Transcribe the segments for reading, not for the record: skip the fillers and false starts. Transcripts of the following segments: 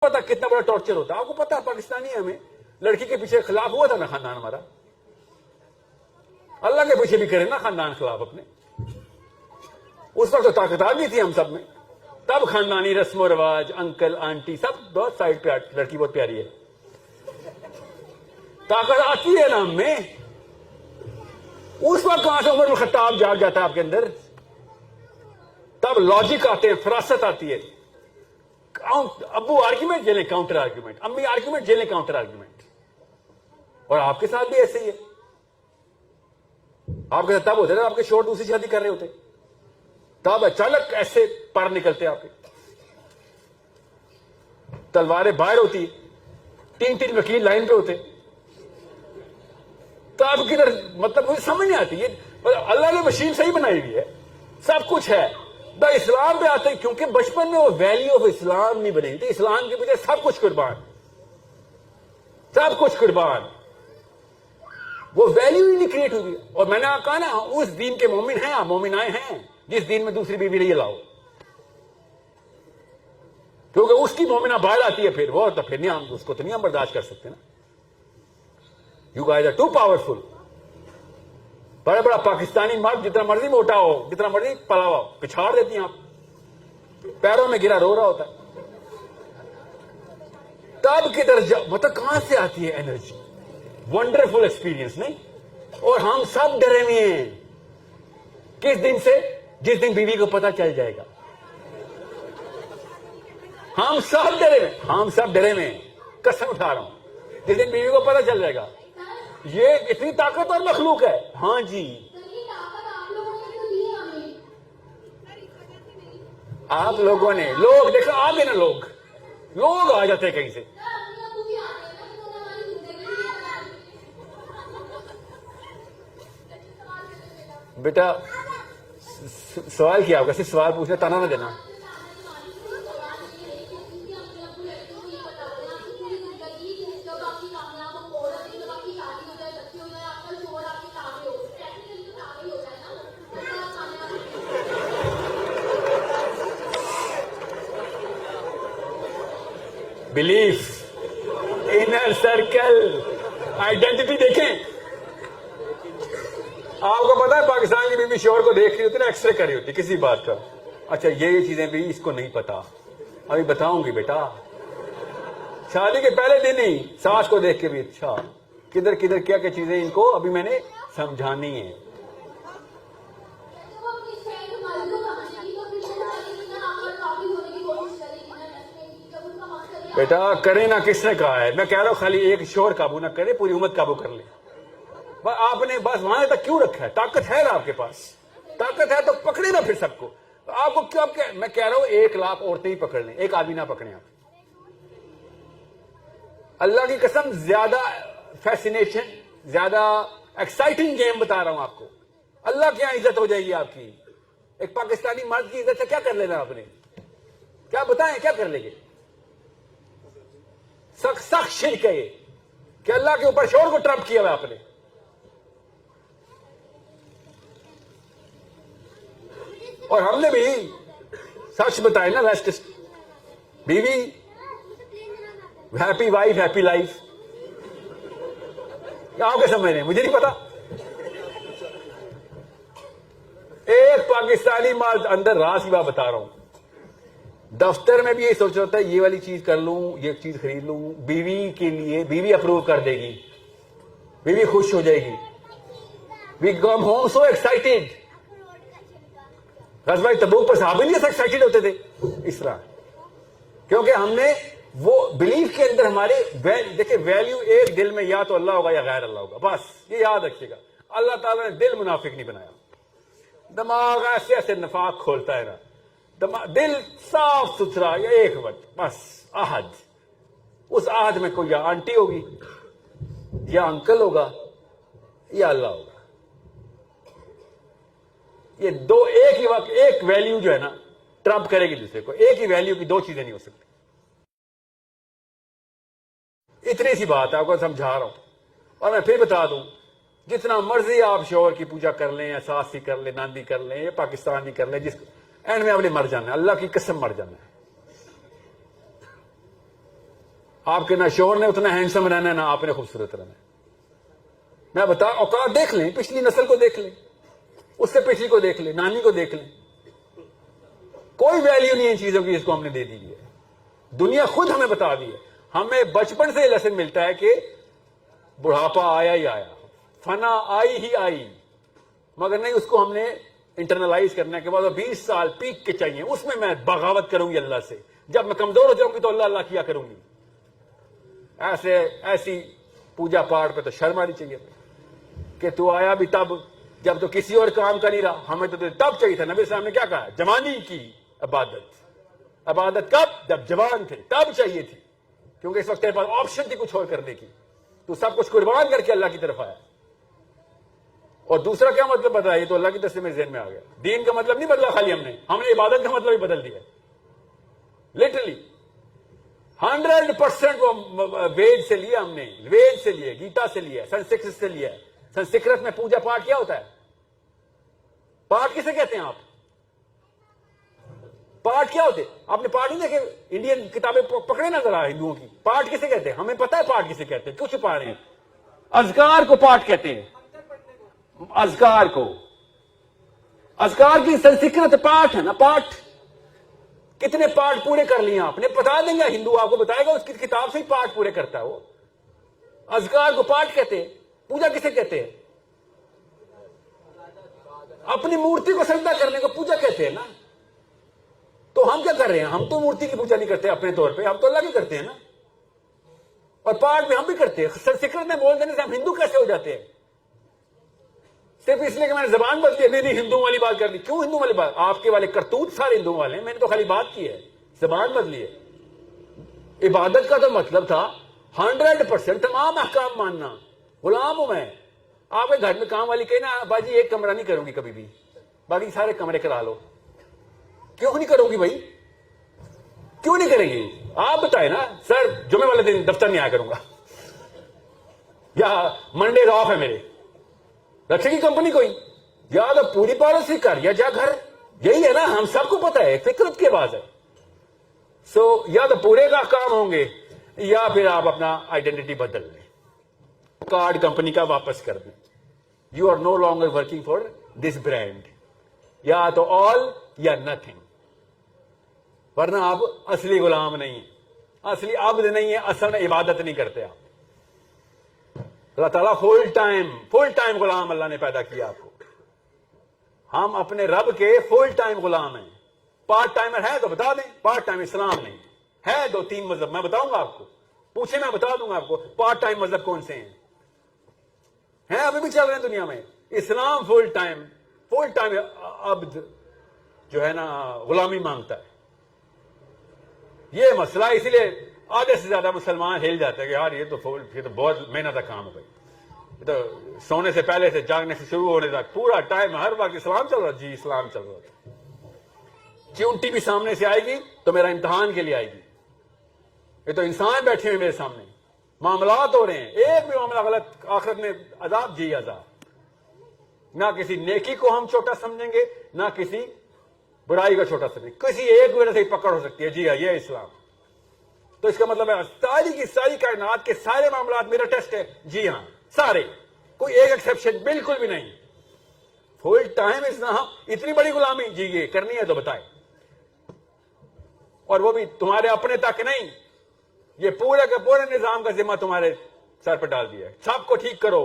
پتا کتنا بڑا ٹارچر ہوتا ہے. آپ کو پتا ہے پاکستانی ہمیں لڑکی کے پیچھے خلاف ہوا تھا نا خاندان ہمارا. اللہ کے پیچھے بھی کرے نا خاندان خلاف اپنے. اس وقت تو طاقت آ گئی تھی ہم سب میں. تب خاندانی رسم و رواج انکل آنٹی سب بہت سائڈ پہ. لڑکی بہت پیاری ہے. طاقت آتی ہے نا ہم میں. اس وقت کہاں سے عمر الخطاب جاگ جاتا ہے آپ کے اندر. تب لاجک آتے ہیں, فراست آتی ہے. ابو آرگیومنٹ جیلیں کاؤنٹر آرگیومنٹ, امی آرگیومنٹ جیلیں کاؤنٹر آرگیومنٹ. اور آپ کے ساتھ بھی ایسے ہی ہے. آپ کے ساتھ تب ہوتے نا آپ کے شوہر دوسری شادی کر رہے ہوتے, تب اچانک ایسے پر نکلتے آپ کے. تلواریں باہر ہوتی, 3 وکیل لائن پہ ہوتے. تب کدھر مطلب مجھے سمجھ نہیں آتی. یہ اللہ نے مشین صحیح بنائی ہوئی ہے, سب کچھ ہے. اسلام پہ آتے ہیں کیونکہ بچپن میں وہ ویلیو آف اسلام نہیں بنے گی. اسلام کے پیچھے سب کچھ قربان, سب کچھ قربان. وہ ویلیو ہی نہیں کریٹ ہوگی. اور میں نے کہا نا اس دین کے مومن ہیں, مومن آئے ہیں جس دین میں دوسری بیوی نہیں لاؤ. کیونکہ اس کی مومنہ باہر آتی ہے پھر وہ تو پھر نہیں, ہم اس کو تو نہیں ہم برداشت کر سکتے نا. You guys are too powerful. بڑا بڑا پاکستانی مرد جتنا مرضی موٹا ہو, جتنا مرضی پلا ہو, پچھاڑ دیتی ہیں آپ. پیروں میں گرا رو رہا ہوتا ہے. تب کدھر مطلب کہاں سے آتی ہے انرجی. ونڈرفل ایکسپیرینس نہیں. اور ہم سب ڈرے ہوئے ہیں. کس دن سے؟ جس دن بیوی کو پتا چل جائے گا. ہم سب ڈرے ہوئے, ہم سب ڈرے ہوئے ہیں, قسم اٹھا رہا ہوں. جس دن بیوی کو پتا چل جائے گا. یہ اتنی طاقتور مخلوق ہے. ہاں جی, آپ لوگوں نے, لوگ دیکھو آ گئے نا, لوگ آ جاتے ہیں کہیں سے. بیٹا سوال کیا ہوگا, صرف سوال پوچھنا, تانا نہ دینا. بلیف, انر سرکل, آئیڈینٹی دیکھیں. آپ کو پتا ہے پاکستان کی بیوی شوہر کو دیکھ رہی ہوتی نا, ایکس رے کر رہی ہوتی کسی بات کا. اچھا یہ چیزیں بھی اس کو نہیں پتا, ابھی بتاؤں گی بیٹا. شادی کے پہلے دن ہی ساس کو دیکھ کے بھی اچھا کدھر کدھر کیا کیا چیزیں ان کو ابھی میں نے سمجھانی ہے. بیٹا کرے نہ کس نے کہا ہے. میں کہہ رہا ہوں خالی ایک شوہر قابو نہ کرے, پوری امت قابو کر لے. آپ نے بس وہاں تک کیوں رکھا ہے؟ طاقت ہے نا آپ کے پاس, طاقت ہے تو پکڑے نا پھر سب کو. آپ کو کیا میں کہہ رہا ہوں 1 لاکھ عورتیں ہی پکڑ لیں, ایک آدمی نہ پکڑیں آپ. اللہ کی قسم زیادہ فیسینیشن, زیادہ ایکسائٹنگ گیم بتا رہا ہوں آپ کو. اللہ کی یہاں عزت ہو جائے گی آپ کی. ایک پاکستانی مرد کی عزت سے کیا کر لینا آپ نے؟ کیا بتائیں کیا کر لیں گے؟ سخت شرک ہے یہ کہ اللہ کے اوپر شوہر کو ٹرمپ کیا ہوا آپ نے. اور ہم نے بھی سچ بتائے نا, ویسٹ بیوی ہیپی وائف ہیپی لائف. آپ کے سمجھ رہے ہیں, مجھے نہیں پتا. ایک پاکستانی مرد اندر راز کی بات بتا رہا ہوں. دفتر میں بھی یہ سوچ رہا ہوتا ہے یہ والی چیز کر لوں, یہ چیز خرید لوں. بیوی کے لیے بیوی اپروو کر دے گی, بیوی خوش ہو جائے گی. وی کم ہوم سو ایکسائٹیڈ. غزوہ تبوک پر صحابہ نہیں ایکسائٹیڈ ہوتے تھے اس طرح, کیونکہ ہم نے وہ بلیف کے اندر ہمارے دیکھیں ویلیو ایک دل میں یا تو اللہ ہوگا یا غیر اللہ ہوگا. بس یہ یاد رکھیے گا. اللہ تعالیٰ نے دل منافق نہیں بنایا. دماغ ایسے ایسے نفاق کھولتا ہے نا, دل صاف ستھرا, یا ایک وقت بس عہد. اس عہد میں کوئی یا آنٹی ہوگی یا انکل ہوگا یا اللہ ہوگا. یہ دو ایک ہی وقت, ایک ویلیو جو ہے نا ٹرمپ کرے گی دوسرے کو. ایک ہی ویلیو کی 2 چیزیں نہیں ہو سکتی. اتنی سی بات ہے, آپ کو سمجھا رہا ہوں. اور میں پھر بتا دوں, جتنا مرضی آپ شوہر کی پوجا کر لیں, یا ساس کی کر لیں, ناندی کر لیں, یا پاکستانی کر لیں, جس اینڈ میں آپ نے مر جانا ہے. اللہ کی قسم مر جانا ہے. آپ کے نہ شوہر نے اتنا ہینڈسم رہنا ہے نہ آپ نے خوبصورت رہنا ہے. میں بتا اوقات دیکھ لیں, پچھلی نسل کو دیکھ لیں, اس سے پچھلی کو دیکھ لیں, نانی کو دیکھ لیں, کوئی ویلیو نہیں ان چیزوں کی جس کو ہم نے دے دی ہے. دنیا خود ہمیں بتا دی ہے. ہمیں بچپن سے یہ لیسن ملتا ہے کہ بڑھاپا آیا ہی آیا, فنا آئی ہی آئی, مگر نہیں اس کو ہم نے انٹرنلائز کرنے کے بعد 20 سال پیک کے چاہیے, اس میں میں بغاوت کروں گی اللہ سے. جب میں کمزور ہو جاؤں گی تو اللہ اللہ کیا کروں گی. ایسی پوجا پاٹ پہ تو شرم آنی چاہیے کہ تو آیا بھی تب جب تو کسی اور کام کا نہیں رہا. ہمیں تو تب چاہیے تھا. نبی صاحب نے کیا کہا, جوانی کی عبادت. عبادت کب؟ جب جوان تھے تب چاہیے تھی, کیونکہ اس وقت تیرے پاس آپشن تھی کچھ اور کرنے کی. تو سب کچھ قربان کر کے اللہ کی طرف آیا. اور دوسرا کیا مطلب بتایا, یہ تو اللہ کی طرف سے میرے ذہن میں آ گیا. دین کا مطلب نہیں بدلا خالی, ہم نے عبادت کا مطلب ہی بدل دیا. لٹرلی 100% وید سے لیا, ہم نے وید سے لیا, گیتا سے لیا, سنسکرت سے لیا. سنسکرت میں پوجا پاٹ کیا ہوتا ہے؟ پاٹ کسے کہتے ہیں آپ؟ پاٹ کیا ہوتے؟ آپ نے پاٹ نہیں دیکھے؟ انڈین کتابیں پکڑے نہ ذرا ہندوؤں کی. پاٹ کسے کہتے ہیں؟ ہمیں پتا ہے پاٹ کسے کہتے ہیں, کیوں چھپا رہے ہیں؟ اذکار کو پاٹ کہتے ہیں. اذکار کو, اذکار کی سنسکرت پاٹ ہے نا. پاٹ کتنے پاٹ پورے کر لیے آپ نے؟ بتا دیں گے, ہندو آپ کو بتائے گا, اس کی کتاب سے ہی پاٹ پورے کرتا ہے وہ. اذکار کو پاٹ کہتے ہیں. پوجا کسے کہتے ہیں؟ اپنی مورتی کو سجدہ کرنے کو پوجا کہتے ہیں نا. تو ہم کیا کر رہے ہیں؟ ہم تو مورتی کی پوجا نہیں کرتے اپنے طور پہ, ہم تو اللہ کی کرتے ہیں نا. اور پاٹ میں ہم بھی کرتے ہیں. سنسکرت میں بول دینے سے ہم ہندو کیسے ہو جاتے ہیں؟ صرف اس لیے کہ میں نے زبان بدلی. نہیں ہندو والی بات کر دی. کیوں ہندو والی بات؟ آپ کے والے کرتوت سارے ہندو والے ہیں, میں نے تو خالی بات کی ہے, زبان بدلی ہے. عبادت کا تو مطلب تھا 100% تمام احکام ماننا. غلام ہوں میں. آپ کے گھر میں کام والی کہے نا, باجی ایک کمرہ نہیں کروں گی کبھی بھی, باقی سارے کمرے کرا لو. کیوں نہیں کروں گی بھائی؟ کیوں نہیں کریں گی؟ آپ بتائیں نا. سر جمعے والے دن دفتر نہیں آیا کروں گا, یا منڈے آف ہے میرے. رکھے گی کمپنی کوئی؟ یا تو پوری پالیسی کر, یا جا گھر. یہی ہے نا, ہم سب کو پتا ہے, فطرت کی بات ہے. سو یا تو پورے کا کام ہوں گے, یا پھر آپ اپنا آئیڈینٹی بدل لیں, کارڈ کمپنی کا واپس کر دیں. You are no longer working for this brand. یا تو آل یا نتھنگ, ورنہ آپ اصلی غلام نہیں ہیں, اصلی عبد نہیں ہے, اصل عبادت نہیں کرتے آپ. اللہ تعالیٰ فل ٹائم غلام اللہ نے پیدا کیا آپ کو. ہم اپنے رب کے فل ٹائم غلام ہیں. پارٹ ٹائمر ہے تو بتا دیں, پارٹ ٹائم اسلام نہیں ہے. 2-3 مذہب میں بتاؤں گا آپ کو, پوچھیں میں بتا دوں گا آپ کو پارٹ ٹائم مذہب کون سے ہیں ابھی بھی چل رہے ہیں دنیا میں. اسلام فل ٹائم عبد جو ہے نا غلامی مانگتا ہے. یہ مسئلہ اسی لیے آدھے سے زیادہ مسلمان ہل جاتے ہیں کہ یار یہ تو بہت محنت کا کام ہے بھائی. یہ تو سونے سے پہلے سے جاگنے سے شروع ہونے تک پورا ٹائم ہر وقت اسلام چل رہا. جی اسلام چل رہا تھا. چونٹی بھی سامنے سے آئے گی تو میرا امتحان کے لیے آئے گی. یہ تو انسان بیٹھے ہوئے میرے سامنے, معاملات ہو رہے ہیں, ایک بھی معاملہ غلط آخرت میں عذاب. جی عذاب. نہ کسی نیکی کو ہم چھوٹا سمجھیں گے, نہ کسی برائی کا چھوٹا سمجھیں گے. کسی ایک وجہ سے ہی پکڑ ہو سکتی ہے. جی ہاں, یہ اسلام. تو اس کا مطلب ہے ساری کی ساری کائنات کے سارے معاملات میرا ٹیسٹ ہے. جی ہاں سارے, کوئی ایک ایکسیپشن بالکل بھی نہیں. فل ٹائم اسلام, اتنی بڑی غلامی. جی یہ کرنی ہے تو بتائیں, اور وہ بھی تمہارے اپنے تک نہیں. یہ پورے کے پورے نظام کا ذمہ تمہارے سر پہ ڈال دیا ہے. سب کو ٹھیک کرو,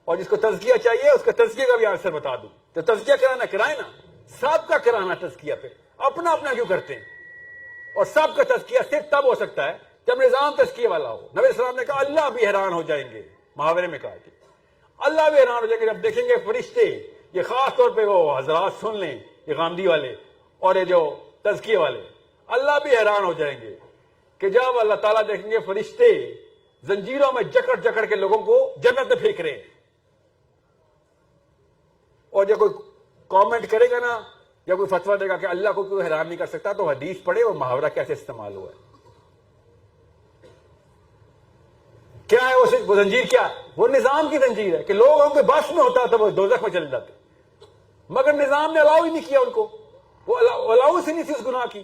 اور جس کو تزکیہ چاہیے اس کا تزکیہ کا بھی آنسر بتا دوں. تو تزکیہ کرانا کرائے نا, سب کا کرانا تزکیہ. پہ اپنا اپنا کیوں کرتے ہیں؟ اور سب کا تزکیہ صرف تب ہو سکتا ہے جب نظام تزکیہ والا ہو. نبی السلام نے کہا اللہ بھی حیران ہو جائیں گے, محاورے میں کہا کہ اللہ بھی حیران ہو جائیں گے جب دیکھیں گے فرشتے. یہ خاص طور پہ وہ حضرات سن لیں, یہ غامدی والے اور یہ جو تزکیہ والے, اللہ بھی حیران ہو جائیں گے کہ جب اللہ تعالیٰ دیکھیں گے فرشتے زنجیروں میں جکڑ جکڑ کے لوگوں کو جنت میں پھینک رہے ہیں. اور جب کوئی کامنٹ کرے گا نا, یا کوئی فتویٰ دے گا کہ اللہ کو کوئی حیران نہیں کر سکتا, تو حدیث پڑھے اور محاورہ کیسے استعمال ہوا ہے. کیا ہے وہ زنجیر؟ کیا ہے وہ؟ نظام کی زنجیر ہے کہ لوگوں کے بس میں ہوتا تو وہ دوزخ میں چلے جاتے, مگر نظام نے الاؤ ہی نہیں کیا ان کو. وہ الاؤ سے نہیں تھی اس گناہ کی,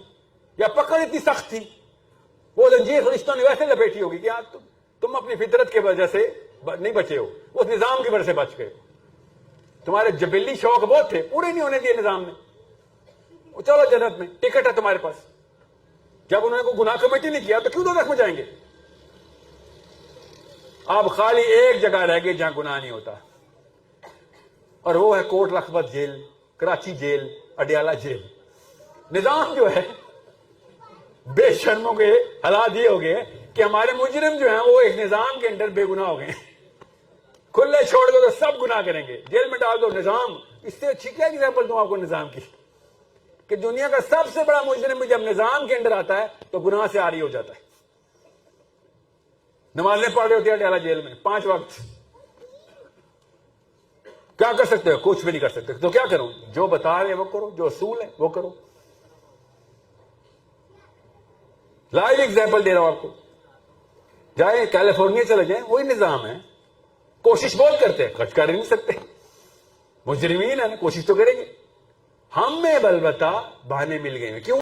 یا پکڑ اتنی سخت تھی. وہ زنجیر فرشتوں نے ویسے لپیٹی ہوگی کہ آج تم اپنی فطرت کی وجہ سے نہیں بچے ہو، اس نظام کی وجہ سے بچ گئے. تمہارے جبلی شوق بہت تھے، پورے نہیں ہونے دیے نظام نے. چلو جنت میں ٹکٹ ہے تمہارے پاس. جب انہوں نے کوئی گناہ کمیٹی نہیں کیا تو کیوں دوزخ میں جائیں گے؟ آپ خالی ایک جگہ رہ گئے جہاں گناہ نہیں ہوتا، اور وہ ہے Kot Lakhpat jail, Karachi jail, Adiala jail. نظام جو ہے بے شرموں کے حالات یہ ہو گئے کہ ہمارے مجرم جو ہیں وہ ایک نظام کے اندر بے گناہ ہو گئے. کھلے چھوڑ دو تو سب گناہ کریں گے، جیل میں ڈال دو. نظام اس سے اچھی کیا ایگزامپل دوں آپ کو نظام کی، کہ دنیا کا سب سے بڑا مجرم بھی جب نظام کے اندر آتا ہے تو گناہ سے عاری ہو جاتا ہے. نمازیں پڑھ رہے ہوتے ہیں اڈیالہ جیل میں 5 وقت. کیا کر سکتے ہو؟ کچھ بھی نہیں کر سکتے. تو کیا کروں؟ جو بتا رہے وہ کرو، جو اصول ہے وہ کرو. لائیو ایگزامپل دے رہا ہوں آپ کو. جائیں کیلیفورنیا چلے جائیں، وہی نظام ہے. کوشش بہت کرتے ہیں، خرچ کر ہی نہیں سکتے. مجرمین ہیں، کوشش تو کریں گے. ہم میں البتہ بہانے مل گئے ہیں. کیوں؟